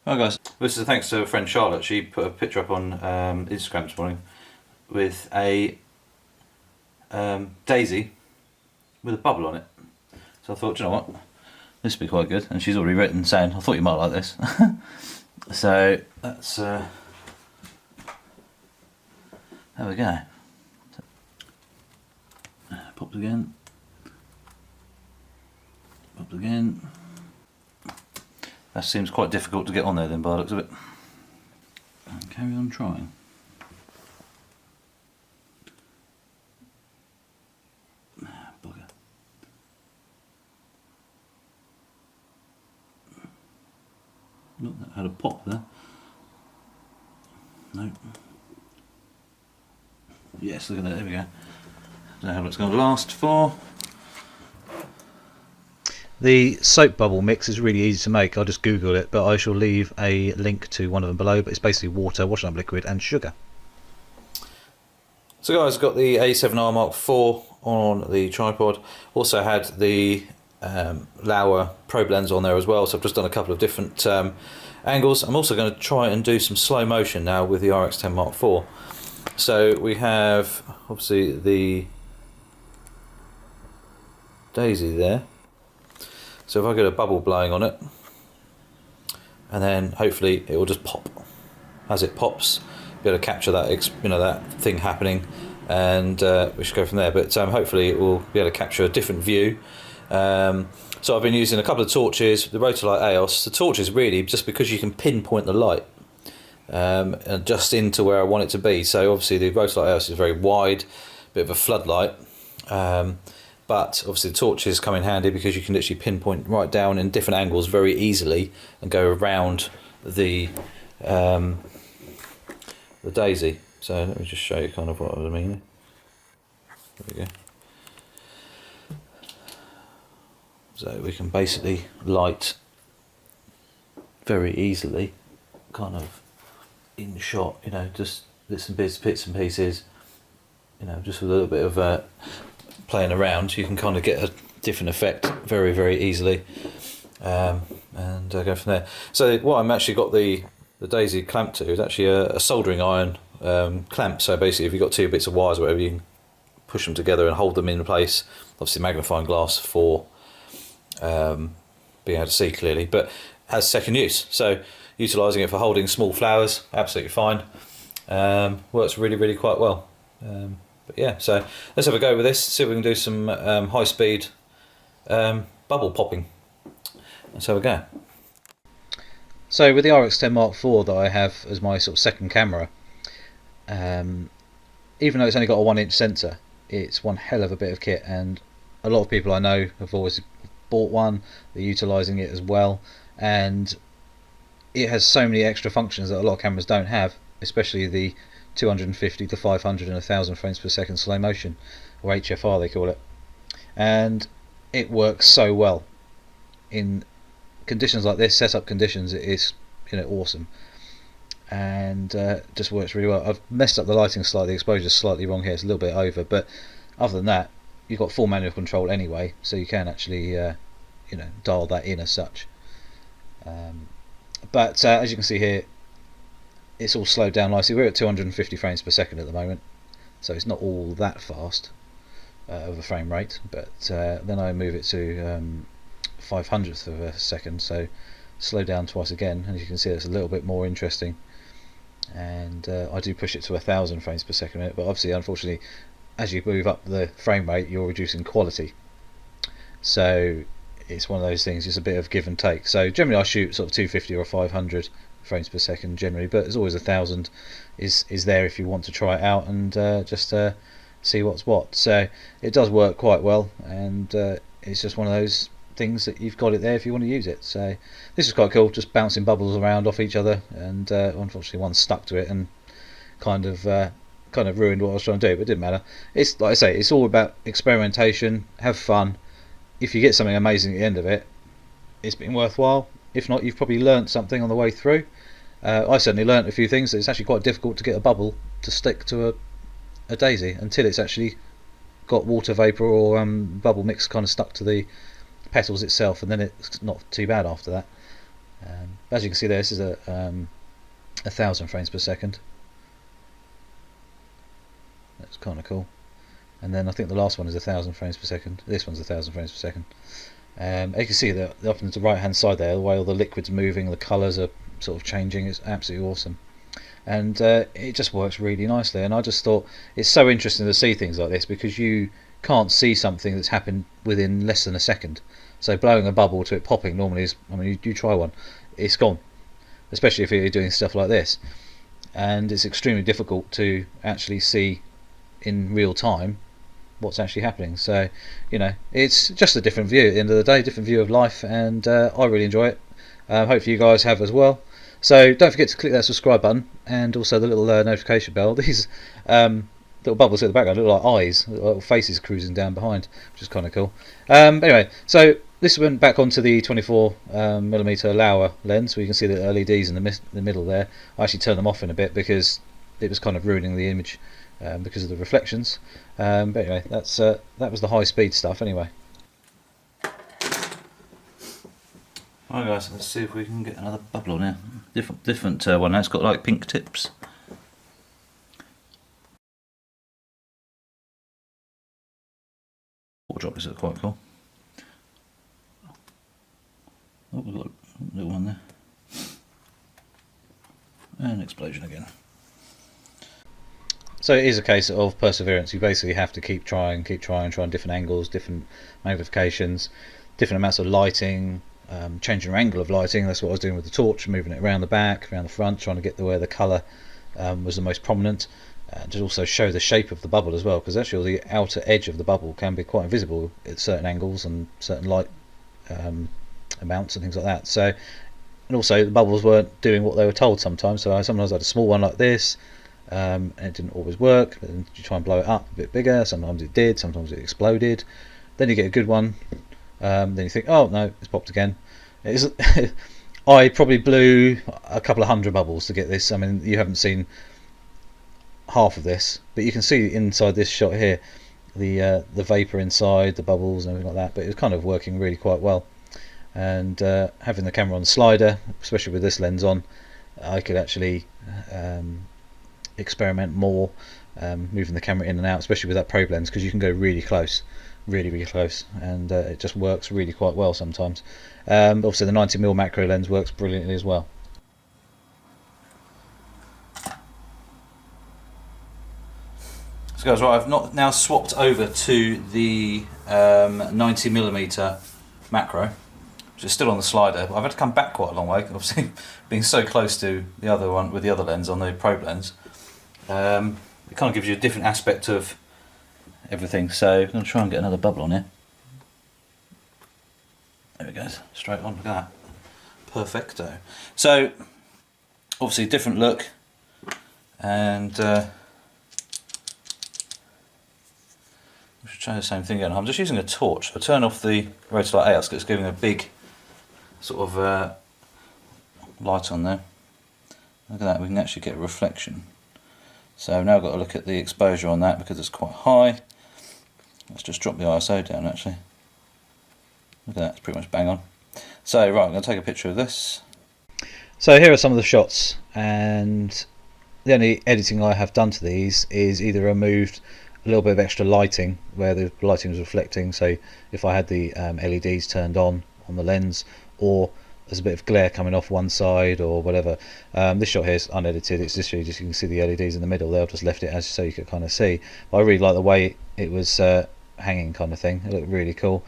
Hi guys, this is thanks to a friend Charlotte. She put a picture up on Instagram this morning with a daisy with a bubble on it. So I thought, do you know what, this would be quite good. And she's already written saying, I thought you might like this. So let's there we go. Popped again. Popped again. That seems quite difficult to get on there then by the looks of it. And carry on trying. Bugger. Look, that had a pop there. No. Yes, look at that, there we go. Don't know how long it's going to last for. The soap bubble mix is really easy to make. I'll just Google it, but I shall leave a link to one of them below. But it's basically water, washing up liquid and sugar. So guys, I've got the A7R Mark IV on the tripod. Also had the Laowa probe lens on there as well, so I've just done a couple of different angles. I'm also going to try and do some slow motion now with the RX10 Mark IV. So we have obviously the daisy there. So if I get a bubble blowing on it, and then hopefully it will just pop. As it pops, be able to capture that, that thing happening, and we should go from there. But hopefully it will be able to capture a different view. So I've been using a couple of torches, the rotolight aeos. The torch is really just because you can pinpoint the light and just into where I want it to be. So obviously the rotolight aeos is very wide, bit of a floodlight. But obviously the torches come in handy because you can literally pinpoint right down in different angles very easily and go around the daisy. So let me just show you kind of what I mean. There we go. So we can basically light very easily, kind of in shot, just bits and pieces, just with a little bit of playing around, you can kind of get a different effect very, very easily, and go from there. So what I'm actually got the daisy clamped to is actually a soldering iron clamp. So basically if you've got two bits of wires or whatever, you can push them together and hold them in place. Obviously magnifying glass for being able to see clearly, but has second use. So utilising it for holding small flowers, absolutely fine. Works really, really quite well. But yeah, so let's have a go with this, see if we can do some high speed bubble popping. Let's have a go. So with the RX10 Mark IV that I have as my sort of second camera, even though it's only got a 1-inch sensor, it's one hell of a bit of kit, and a lot of people I know have always bought one, they're utilising it as well, and it has so many extra functions that a lot of cameras don't have, especially the 250 to 500 and 1000 frames per second slow motion, or HFR they call it, and it works so well in conditions like this, setup conditions. It is awesome, and just works really well. I've messed up the lighting slightly, the exposure's slightly wrong here, it's a little bit over, but other than that you've got full manual control anyway, so you can actually dial that in as such. But as you can see here, it's all slowed down nicely. We're at 250 frames per second at the moment, so it's not all that fast of a frame rate, but then I move it to 500th of a second, so slow down twice again, and as you can see it's a little bit more interesting, and I do push it to 1000 frames per second, but obviously unfortunately as you move up the frame rate you're reducing quality, so it's one of those things, just a bit of give and take. So generally I shoot sort of 250 or 500 frames per second generally, but there's always 1000 is there if you want to try it out and just see what's what. So it does work quite well, and it's just one of those things that you've got it there if you want to use it. So this is quite cool, just bouncing bubbles around off each other, and unfortunately one stuck to it and kind of ruined what I was trying to do, but it didn't matter. It's like I say, it's all about experimentation, have fun. If you get something amazing at the end of it, it's been worthwhile. If not, you've probably learnt something on the way through. I certainly learnt a few things. It's actually quite difficult to get a bubble to stick to a daisy until it's actually got water vapour or bubble mix kind of stuck to the petals itself, and then it's not too bad after that. As you can see there, this is a 1000 frames per second. That's kind of cool. And then I think the last one is 1000 frames per second. This one's 1000 frames per second. You can see that up on the right hand side there, the way all the liquid's moving, the colours are sort of changing. It's absolutely awesome. And it just works really nicely. And I just thought it's so interesting to see things like this, because you can't see something that's happened within less than a second. So blowing a bubble to it popping normally is, I mean, you try one, it's gone, especially if you're doing stuff like this. And it's extremely difficult to actually see in real time what's actually happening. So, you know, it's just a different view at the end of the day, different view of life, and I really enjoy it. Hopefully you guys have as well. So don't forget to click that subscribe button, and also the little notification bell. These little bubbles at the background look like eyes, little faces cruising down behind, which is kind of cool. Anyway, so this went back onto the 24mm Laowa lens, where you can see the LEDs in the middle there. I actually turned them off in a bit because it was kind of ruining the image because of the reflections. But anyway, that was the high speed stuff anyway. Alright guys, let's see if we can get another bubble on here. Different one now, it's got like pink tips. Water droplets are quite cool. Oh, we've got a little one there. And explosion again. So it is a case of perseverance. You basically have to keep trying different angles, different magnifications, different amounts of lighting, changing your angle of lighting. That's what I was doing with the torch, moving it around the back, around the front, trying to get where the colour was the most prominent. To also show the shape of the bubble as well, because actually the outer edge of the bubble can be quite visible at certain angles and certain light amounts and things like that. So, and also the bubbles weren't doing what they were told sometimes. So I sometimes had a small one like this, and it didn't always work. But then you try and blow it up a bit bigger. Sometimes it did. Sometimes it exploded. Then you get a good one. Then you think, oh no, it's popped again. I probably blew a couple of hundred bubbles to get this. I mean, you haven't seen half of this, but you can see inside this shot here the vapor inside, the bubbles and everything like that. But it was kind of working really quite well. And having the camera on the slider, especially with this lens on, I could actually experiment more, moving the camera in and out, especially with that probe lens, because you can go really close, really close, and it just works really quite well sometimes. Obviously the 90mm macro lens works brilliantly as well. So guys, right, I've now swapped over to the 90mm macro, which is still on the slider. I've had to come back quite a long way, obviously being so close to the other one with the other lens on the probe lens. It kind of gives you a different aspect of everything. So I'm going to try and get another bubble on here. There we go, straight on, look at that. Perfecto. So obviously a different look, and we should try the same thing again. I'm just using a torch. I turn off the rotolight aeos because it's giving a big sort of light on there. Look at that, we can actually get a reflection. So I've now got to look at the exposure on that because it's quite high. Let's just drop the ISO down actually. Look at that, it's pretty much bang on. So right, I'm going to take a picture of this. So here are some of the shots, and the only editing I have done to these is either removed a little bit of extra lighting where the lighting was reflecting, so if I had the LEDs turned on the lens, or there's a bit of glare coming off one side or whatever. This shot here is unedited, it's literally just, you can see the LEDs in the middle there. I've just left it as so you could kind of see, but I really like the way it was hanging kind of thing. It looked really cool.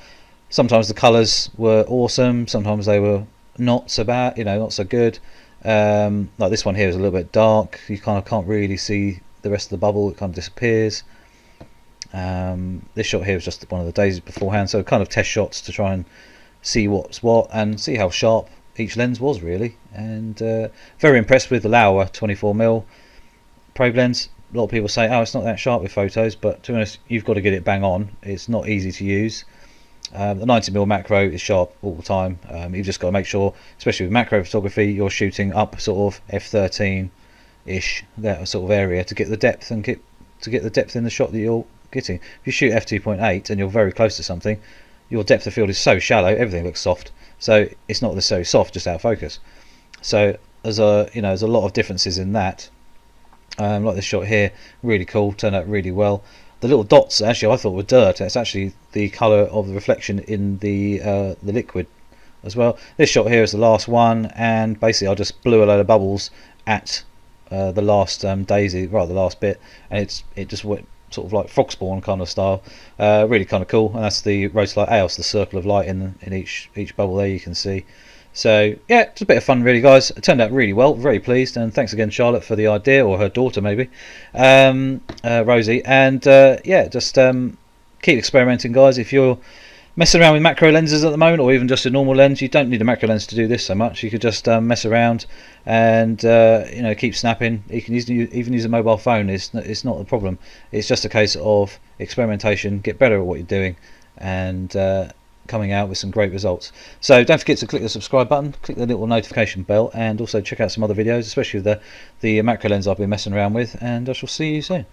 Sometimes the colours were awesome, sometimes they were not so bad, you know, not so good. Like this one here is a little bit dark, you kind of can't really see the rest of the bubble, it kind of disappears. This shot here was just one of the daisies beforehand, so kind of test shots to try and see what's what and see how sharp each lens was really. And very impressed with the Laowa 24mm probe lens. A lot of people say, oh, it's not that sharp with photos, but to be honest, you've got to get it bang on. It's not easy to use. The 90mm macro is sharp all the time. You've just got to make sure, especially with macro photography, you're shooting up sort of f13-ish, that sort of area, to get the depth and to get the depth in the shot that you're getting. If you shoot f2.8 and you're very close to something, your depth of field is so shallow, everything looks soft. So it's not necessarily soft, just out of focus. So there's there's a lot of differences in that. Like this shot here, really cool, turned out really well. The little dots, actually, I thought were dirt. It's actually the colour of the reflection in the liquid as well. This shot here is the last one, and basically I just blew a load of bubbles at the last daisy, right, the last bit, and it just went sort of like frog spawn kind of style. Really kind of cool, and that's the rotolight aeos, the circle of light in each bubble there, you can see. So yeah, it's a bit of fun really, guys. It turned out really well, very pleased, and thanks again Charlotte for the idea, or her daughter maybe, Rosie. And yeah, just keep experimenting, guys. If you're messing around with macro lenses at the moment, or even just a normal lens, you don't need a macro lens to do this so much. You could just mess around and keep snapping. You can even use a mobile phone. It's not a problem. It's just a case of experimentation, get better at what you're doing, and coming out with some great results. So don't forget to click the subscribe button, click the little notification bell, and also check out some other videos, especially the macro lens I've been messing around with, and I shall see you soon.